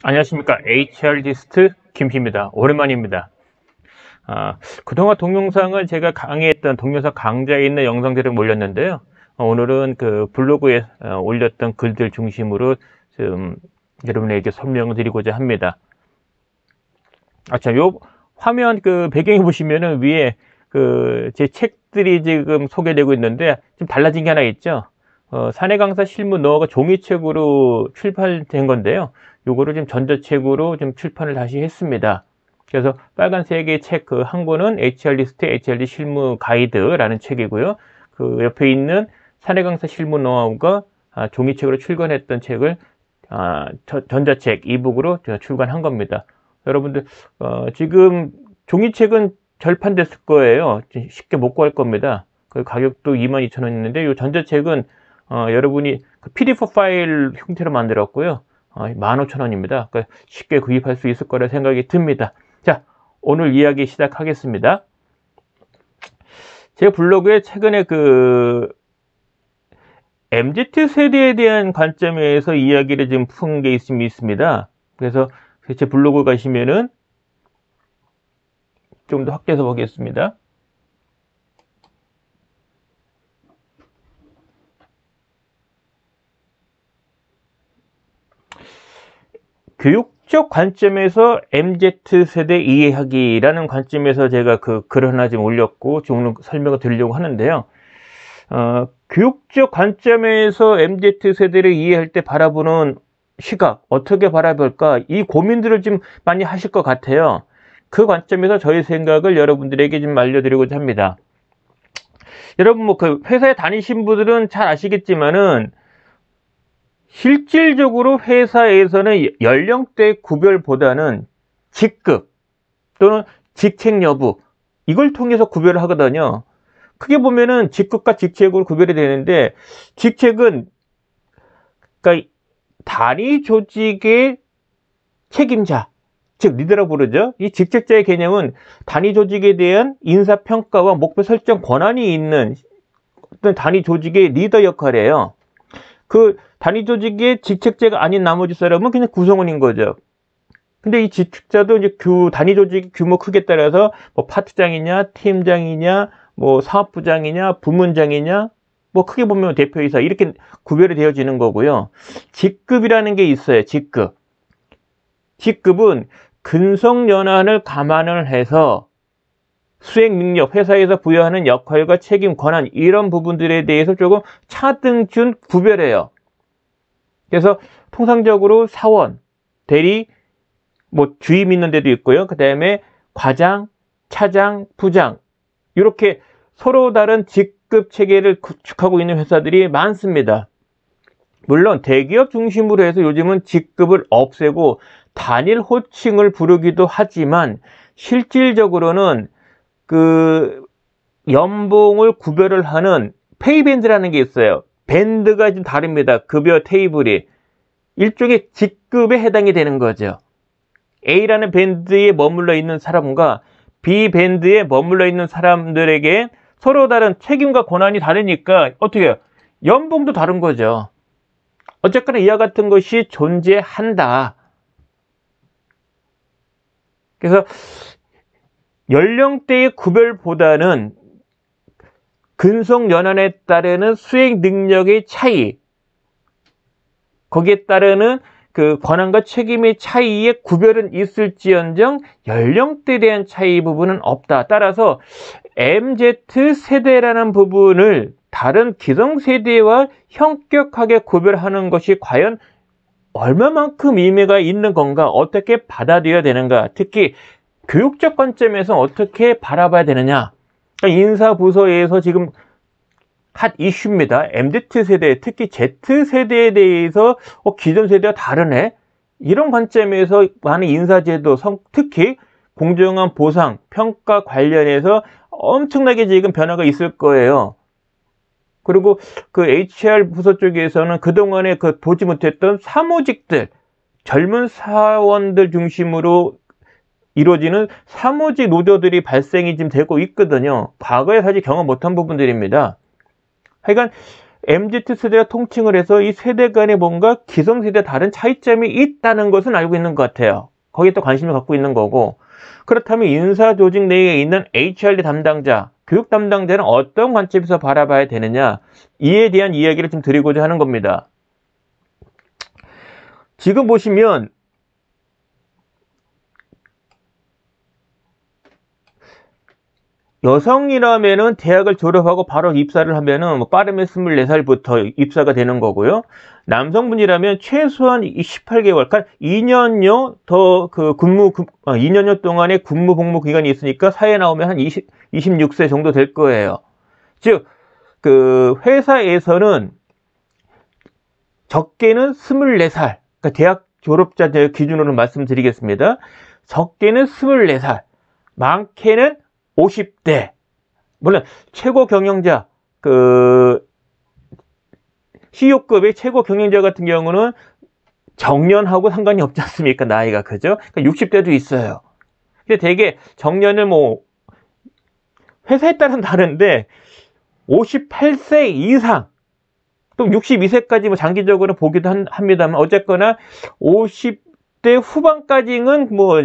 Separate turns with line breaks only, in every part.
안녕하십니까. HR리스트 김희입니다. 오랜만입니다. 그동안 동영상을 제가 강의했던 동영상 강좌에 있는 영상들을 올렸는데요. 오늘은 그 블로그에 올렸던 글들 중심으로 좀 여러분에게 설명을 드리고자 합니다. 자, 요 화면 그 배경에 보시면은 위에 그 제 책들이 지금 소개되고 있는데 좀 달라진 게 하나 있죠. 사내 강사 실무 노하우가 종이책으로 출판된 건데요. 요거를 좀 전자책으로 좀 출판을 다시 했습니다. 그래서 빨간색의 책 그 한 권은 HR리스트 HRD 실무 가이드라는 책이고요. 그 옆에 있는 사내 강사 실무 노하우가 종이책으로 출간했던 책을 전자책 이북으로 출간한 겁니다. 여러분들 지금 종이책은 절판됐을 거예요. 쉽게 못 구할 겁니다. 그 가격도 22,000원이었는데 이 전자책은 여러분이 그 PDF 파일 형태로 만들었고요. 15,000원입니다. 그러니까 쉽게 구입할 수 있을 거라 생각이 듭니다. 자, 오늘 이야기 시작하겠습니다. 제 블로그에 최근에 그 MZ세대에 대한 관점에서 이야기를 좀 푼 게 있습니다. 그래서 제 블로그 가시면은 좀 더 확대해서 보겠습니다. 교육적 관점에서 MZ세대 이해하기라는 관점에서 제가 그 글 하나 좀 올렸고 좀 설명을 드리려고 하는데요. 교육적 관점에서 MZ세대를 이해할 때 바라보는 시각, 어떻게 바라볼까, 이 고민들을 좀 많이 하실 것 같아요. 그 관점에서 저희 생각을 여러분들에게 좀 알려드리고자 합니다. 여러분, 뭐, 그 회사에 다니신 분들은 잘 아시겠지만은, 실질적으로 회사에서는 연령대 구별보다는 직급 또는 직책 여부, 이걸 통해서 구별을 하거든요. 크게 보면은 직급과 직책으로 구별이 되는데, 직책은 그러니까 단위 조직의 책임자, 즉 리더라고 부르죠. 이 직책자의 개념은 단위 조직에 대한 인사평가와 목표 설정 권한이 있는 어떤 단위 조직의 리더 역할이에요. 그 단위 조직의 직책자가 아닌 나머지 사람은 그냥 구성원인 거죠. 근데 이 직책자도 이제 단위 조직 규모 크기에 따라서 뭐 파트장이냐, 팀장이냐, 뭐 사업부장이냐, 부문장이냐, 뭐 크게 보면 대표이사 이렇게 구별이 되어지는 거고요. 직급이라는 게 있어요. 직급. 직급은 근속연한을 감안을 해서 수행 능력, 회사에서 부여하는 역할과 책임, 권한 이런 부분들에 대해서 조금 차등준 구별해요. 그래서 통상적으로 사원, 대리, 뭐 주임 있는 데도 있고요. 그 다음에 과장, 차장, 부장 이렇게 서로 다른 직급 체계를 구축하고 있는 회사들이 많습니다. 물론 대기업 중심으로 해서 요즘은 직급을 없애고 단일 호칭을 부르기도 하지만 실질적으로는 그 연봉을 구별을 하는 페이밴드라는 게 있어요. 밴드가 좀 다릅니다. 급여 테이블이 일종의 직급에 해당이 되는 거죠. A라는 밴드에 머물러 있는 사람과 B 밴드에 머물러 있는 사람들에게 서로 다른 책임과 권한이 다르니까 어떻게 해요? 연봉도 다른 거죠. 어쨌거나 이와 같은 것이 존재한다. 그래서 연령대의 구별보다는 근속연한에 따르는 수행 능력의 차이, 거기에 따르는 그 권한과 책임의 차이의 구별은 있을지언정 연령대에 대한 차이 부분은 없다. 따라서 MZ세대라는 부분을 다른 기성세대와 현격하게 구별하는 것이 과연 얼마만큼 의미가 있는 건가, 어떻게 받아들여야 되는가, 특히 교육적 관점에서 어떻게 바라봐야 되느냐. 그러니까 인사부서에서 지금 핫 이슈입니다. MZ세대, 특히 Z세대에 대해서 기존 세대와 다르네. 이런 관점에서 많은 인사제도, 특히 공정한 보상, 평가 관련해서 엄청나게 지금 변화가 있을 거예요. 그리고 그 HR 부서 쪽에서는 그동안에 그 보지 못했던 사무직들, 젊은 사원들 중심으로 이루어지는 사무직 노조들이 발생이 지금 되고 있거든요. 과거에 사실 경험 못한 부분들입니다. 하여간 MZ세대가 통칭을 해서 이 세대 간에 뭔가 기성세대와 다른 차이점이 있다는 것은 알고 있는 것 같아요. 거기에 또 관심을 갖고 있는 거고, 그렇다면 인사조직 내에 있는 HRD 담당자, 교육 담당자는 어떤 관점에서 바라봐야 되느냐, 이에 대한 이야기를 좀 드리고자 하는 겁니다. 지금 보시면 여성이라면은 대학을 졸업하고 바로 입사를 하면은 뭐 빠르면 24살부터 입사가 되는 거고요. 남성분이라면 최소한 18개월, 그러니까 2년여 더 그 2년여 동안의 근무 복무 기간이 있으니까 사회에 나오면 한 26세 정도 될 거예요. 즉, 그 회사에서는 적게는 24살, 그러니까 대학 졸업자 기준으로 말씀드리겠습니다. 적게는 24살, 많게는 50대. 물론 최고 경영자, 그 CEO급의 최고 경영자 같은 경우는 정년하고 상관이 없지 않습니까? 나이가, 그죠? 그러니까 60대도 있어요. 근데 되게 정년을 뭐 회사에 따라서 다른데 58세 이상, 또 62세까지 뭐 장기적으로 보기도 합니다만, 어쨌거나 50대 후반까지는 뭐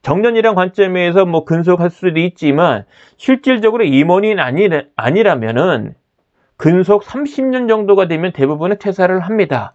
정년이란 관점에서 뭐 근속할 수도 있지만, 실질적으로 임원이 아니라면은 근속 30년 정도가 되면 대부분은 퇴사를 합니다.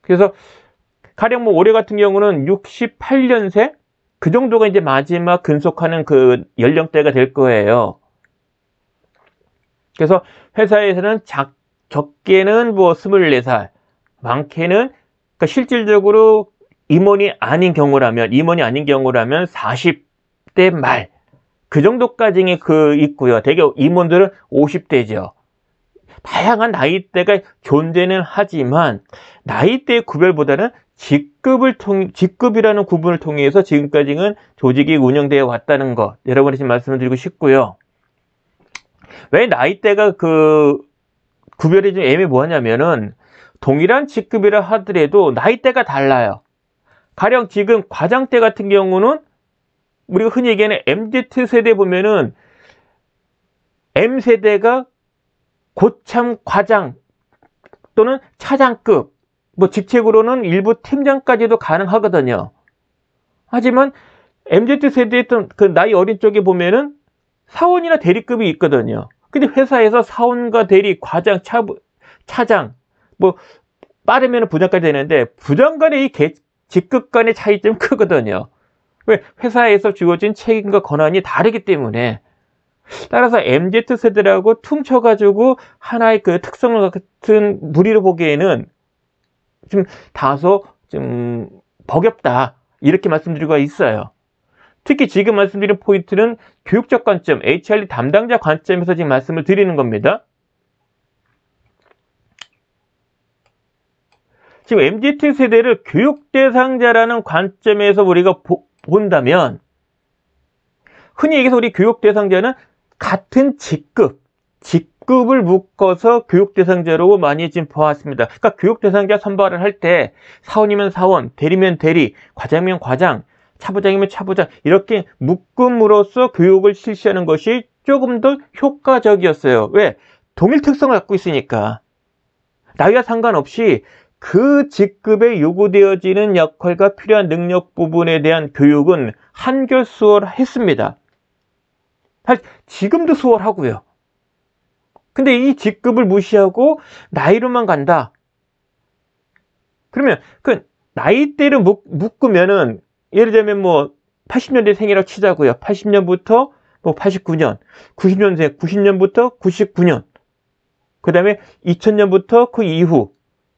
그래서 가령 뭐 올해 같은 경우는 68년생 그 정도가 이제 마지막 근속하는 그 연령대가 될 거예요. 그래서 회사에서는 적게는 뭐 24살, 많게는, 그러니까 실질적으로 임원이 아닌 경우라면 40대 말, 그 정도까지 있고요. 대개 임원들은 50대죠. 다양한 나이대가 존재는 하지만 나이대의 구별보다는 직급이라는 구분을 통해서 지금까지는 조직이 운영되어 왔다는 것, 여러분이 지금 말씀을 드리고 싶고요. 왜 나이대가 그 구별이 좀 애매모호하냐면은, 동일한 직급이라 하더라도 나이대가 달라요. 가령 지금 과장때 같은 경우는 우리가 흔히 얘기하는 MZ세대 보면은 M세대가 고참 과장 또는 차장급, 뭐 직책으로는 일부 팀장까지도 가능하거든요. 하지만 MZ세대의 그 나이 어린 쪽에 보면은 사원이나 대리급이 있거든요. 근데 회사에서 사원과 대리, 과장, 차장, 뭐 빠르면 부장까지 되는데, 부장 간의 이 직급 간의 차이점이 크거든요. 왜? 회사에서 주어진 책임과 권한이 다르기 때문에. 따라서 MZ세대라고 퉁쳐가지고 하나의 그 특성을 같은 무리로 보기에는 좀 다소 좀 버겁다, 이렇게 말씀드리고 있어요. 특히 지금 말씀드린 포인트는 교육적 관점, HRD 담당자 관점에서 지금 말씀을 드리는 겁니다. 지금 MZ세대를 교육 대상자라는 관점에서 우리가 본다면, 흔히 얘기해서 우리 교육 대상자는 같은 직급을 묶어서 교육 대상자로 많이 지금 보았습니다. 그러니까 교육 대상자 선발을 할 때 사원이면 사원, 대리면 대리, 과장이면 과장, 차부장이면 차부장, 이렇게 묶음으로써 교육을 실시하는 것이 조금 더 효과적이었어요. 왜? 동일 특성을 갖고 있으니까. 나이와 상관없이 그 직급에 요구되어지는 역할과 필요한 능력 부분에 대한 교육은 한결 수월했습니다. 사실 지금도 수월하고요. 근데 이 직급을 무시하고 나이로만 간다. 그러면 그 나이대를 묶으면은, 예를 들면 뭐 80년대 생이라고 치자고요. 80년부터 뭐 89년, 90년생, 90년부터 99년, 그 다음에 2000년부터 그 이후,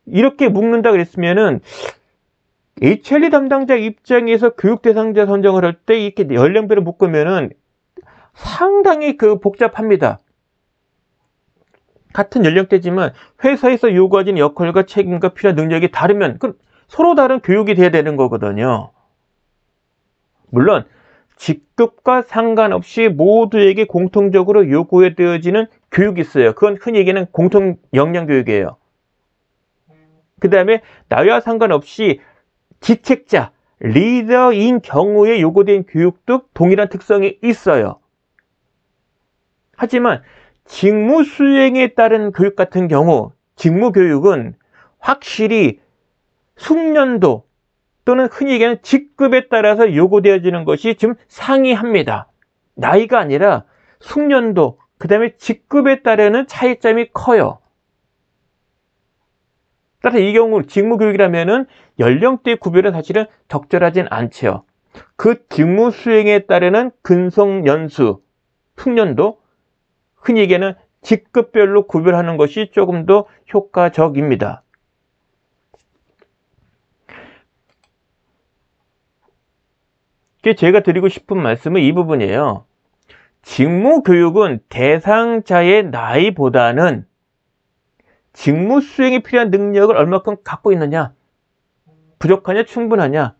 이렇게 묶는다 그랬으면은 HRD 담당자 입장에서 교육 대상자 선정을 할 때 이렇게 연령별로 묶으면은 상당히 그 복잡합니다. 같은 연령대지만 회사에서 요구하는 역할과 책임과 필요한 능력이 다르면 서로 다른 교육이 돼야 되는 거거든요. 물론 직급과 상관없이 모두에게 공통적으로 요구되어지는 교육이 있어요. 그건 흔히 얘기하는 공통 역량 교육이에요. 그 다음에 나이와 상관없이 직책자, 리더인 경우에 요구된 교육도 동일한 특성이 있어요. 하지만 직무 수행에 따른 교육 같은 경우 직무 교육은 확실히 숙련도 또는 흔히 얘기하는 직급에 따라서 요구되어지는 것이 지금 상이합니다. 나이가 아니라 숙련도, 그 다음에 직급에 따르는 차이점이 커요. 따라서 이 경우 직무교육이라면은 연령대 구별은 사실은 적절하진 않죠. 그 직무 수행에 따르는 근속연수, 숙련도, 흔히 얘기하는 직급별로 구별하는 것이 조금 더 효과적입니다. 제가 드리고 싶은 말씀은 이 부분이에요. 직무교육은 대상자의 나이보다는 직무 수행에 필요한 능력을 얼마큼 갖고 있느냐, 부족하냐, 충분하냐,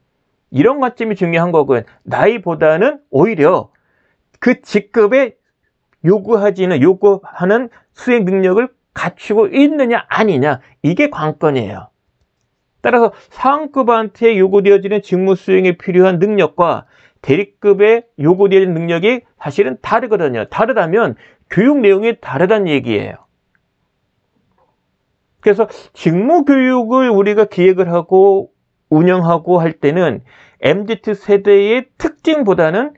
이런 관점이 중요한 거고요. 나이보다는 오히려 그 직급에 요구하는 수행 능력을 갖추고 있느냐, 아니냐, 이게 관건이에요. 따라서 상급한테 요구되어지는 직무 수행에 필요한 능력과 대리급에 요구되어지는 능력이 사실은 다르거든요. 다르다면 교육 내용이 다르다는 얘기예요. 그래서 직무 교육을 우리가 기획을 하고 운영하고 할 때는 MZ세대의 특징보다는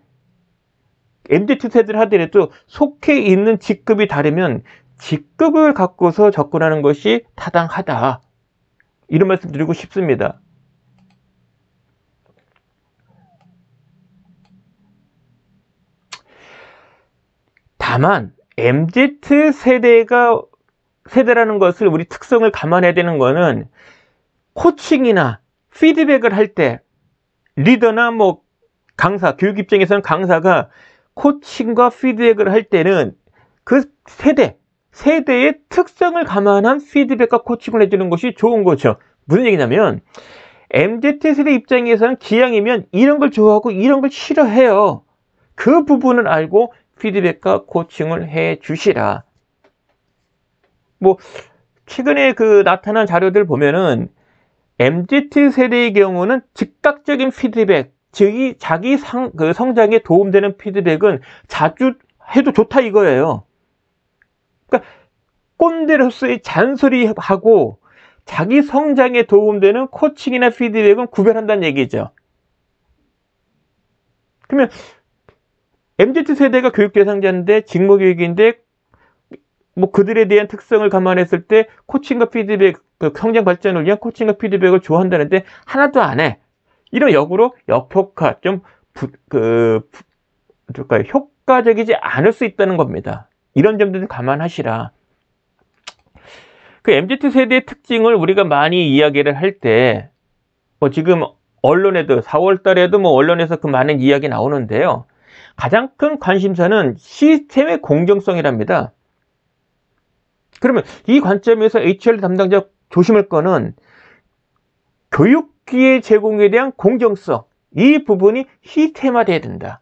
MZ세대를 하더라도 속해 있는 직급이 다르면 직급을 갖고서 접근하는 것이 타당하다. 이런 말씀 드리고 싶습니다. 다만 MZ세대라는 것을 우리 특성을 감안해야 되는 거는 코칭이나 피드백을 할 때 리더나 뭐 강사, 교육 입장에서는 강사가 코칭과 피드백을 할 때는 그 세대의 특성을 감안한 피드백과 코칭을 해주는 것이 좋은 거죠. 무슨 얘기냐면 MZ세대 입장에서는 기왕이면 이런 걸 좋아하고 이런 걸 싫어해요. 그 부분을 알고 피드백과 코칭을 해 주시라. 뭐 최근에 나타난 자료들 보면은 MZ세대의 경우는 즉각적인 피드백, 즉 자기 성장에 도움되는 피드백은 자주 해도 좋다 이거예요. 그러니까 꼰대로서의 잔소리하고 자기 성장에 도움되는 코칭이나 피드백은 구별한다는 얘기죠. 그러면 MZ세대가 교육 대상자인데 직무교육인데 뭐 그들에 대한 특성을 감안했을 때 코칭과 피드백, 성장 발전을 위한 코칭과 피드백을 좋아한다는데 하나도 안 해. 이런 역으로 역효과, 효과적이지 않을 수 있다는 겁니다. 이런 점들을 감안하시라. 그 MZ세대의 특징을 우리가 많이 이야기를 할 때, 뭐 지금 언론에도 4월 달에도 뭐 언론에서 그 많은 이야기 나오는데요. 가장 큰 관심사는 시스템의 공정성이랍니다. 그러면 이 관점에서 HR 담당자 조심할 거는 교육기회 제공에 대한 공정성, 이 부분이 시스템화돼야 된다.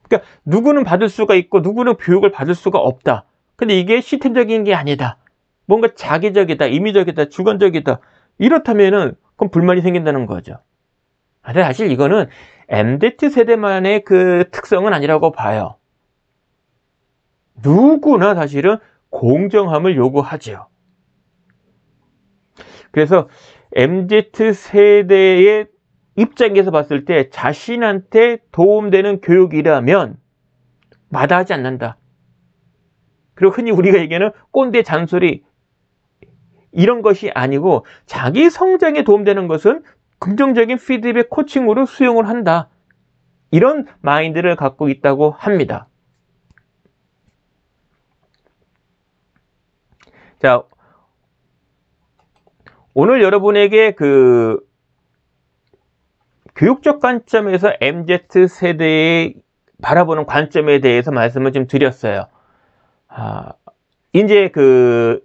그러니까 누구는 받을 수가 있고 누구는 교육을 받을 수가 없다. 근데 이게 시스템적인 게 아니다. 뭔가 자기적이다, 임의적이다, 주관적이다. 이렇다면은 그럼 불만이 생긴다는 거죠. 근데 사실 이거는 MZ세대만의 그 특성은 아니라고 봐요. 누구나 사실은 공정함을 요구하죠. 그래서 MZ세대의 입장에서 봤을 때 자신한테 도움되는 교육이라면 마다하지 않는다. 그리고 흔히 우리가 얘기하는 꼰대 잔소리 이런 것이 아니고 자기 성장에 도움되는 것은 긍정적인 피드백 코칭으로 수용을 한다. 이런 마인드를 갖고 있다고 합니다. 자, 오늘 여러분에게 교육적 관점에서 MZ세대의 바라보는 관점에 대해서 말씀을 좀 드렸어요. 이제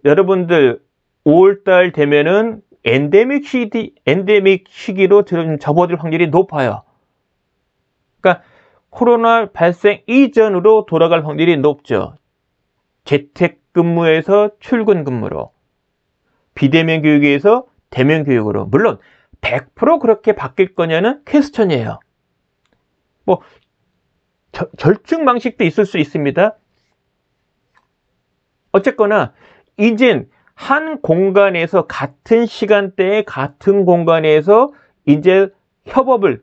여러분들 5월달 되면은 엔데믹 시기로 접어들 확률이 높아요. 그러니까 코로나 발생 이전으로 돌아갈 확률이 높죠. 재택근무에서 출근근무로, 비대면 교육에서 대면 교육으로. 물론 100% 그렇게 바뀔 거냐는 퀘스천이에요. 뭐 절충 방식도 있을 수 있습니다. 어쨌거나 이젠 한 공간에서 같은 시간대에 같은 공간에서 이제 협업을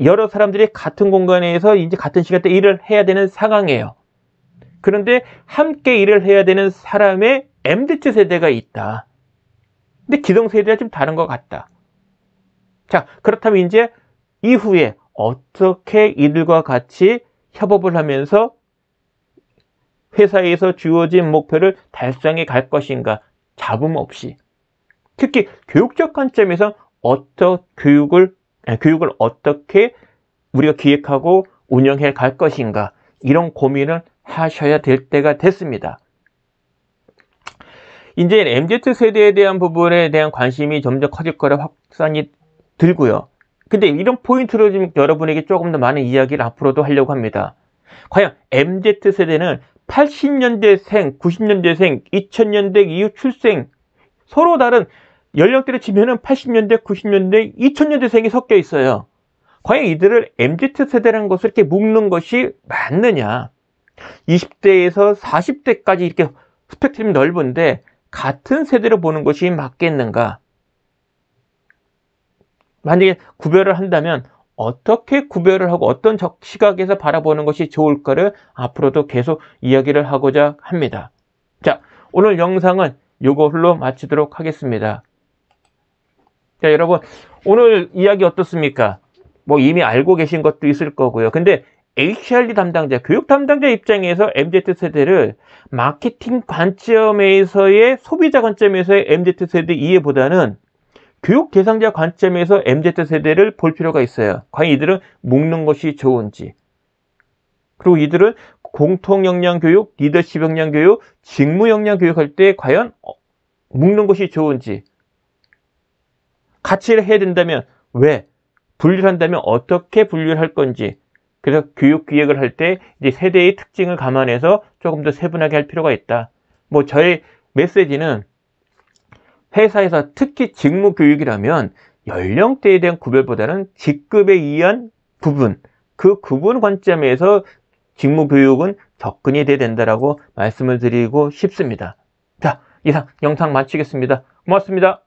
여러 사람들이 같은 공간에서 이제 같은 시간대에 일을 해야 되는 상황이에요. 그런데 함께 일을 해야 되는 사람의 MZ세대가 있다. 근데 기성세대와 좀 다른 것 같다. 자, 그렇다면 이제 이후에 어떻게 이들과 같이 협업을 하면서 회사에서 주어진 목표를 달성해 갈 것인가, 잡음 없이. 특히 교육적 관점에서 교육을 어떻게 우리가 기획하고 운영해 갈 것인가, 이런 고민을 하셔야 될 때가 됐습니다. 이제 MZ세대에 대한 부분에 대한 관심이 점점 커질 거라 확산이 들고요. 근데 이런 포인트로 좀 여러분에게 조금 더 많은 이야기를 앞으로도 하려고 합니다. 과연 MZ세대는 80년대생, 90년대생, 2000년대 이후 출생, 서로 다른 연령대를 치면은 80년대, 90년대, 2000년대생이 섞여 있어요. 과연 이들을 MZ세대라는 것을 이렇게 묶는 것이 맞느냐? 20대에서 40대까지 이렇게 스펙트럼이 넓은데 같은 세대로 보는 것이 맞겠는가? 만약에 구별을 한다면 어떻게 구별을 하고 어떤 시각에서 바라보는 것이 좋을까를 앞으로도 계속 이야기를 하고자 합니다. 자, 오늘 영상은 이걸로 마치도록 하겠습니다. 자, 여러분, 오늘 이야기 어떻습니까? 뭐 이미 알고 계신 것도 있을 거고요. 근데 HRD 담당자, 교육 담당자 입장에서 MZ세대를 마케팅 관점에서의, 소비자 관점에서의 MZ세대 이해보다는 교육 대상자 관점에서 MZ세대를 볼 필요가 있어요. 과연 이들은 묶는 것이 좋은지, 그리고 이들은 공통 역량 교육, 리더십 역량 교육, 직무 역량 교육할 때 과연 묶는 것이 좋은지, 같이 해야 된다면 왜, 분류를 한다면 어떻게 분류를 할 건지. 그래서 교육 기획을 할 때 이제 세대의 특징을 감안해서 조금 더 세분하게 할 필요가 있다. 뭐 저의 메시지는 회사에서 특히 직무 교육이라면 연령대에 대한 구별보다는 직급에 의한 구분, 그 구분 관점에서 직무 교육은 접근이 돼야 된다라고 말씀을 드리고 싶습니다. 자, 이상 영상 마치겠습니다. 고맙습니다.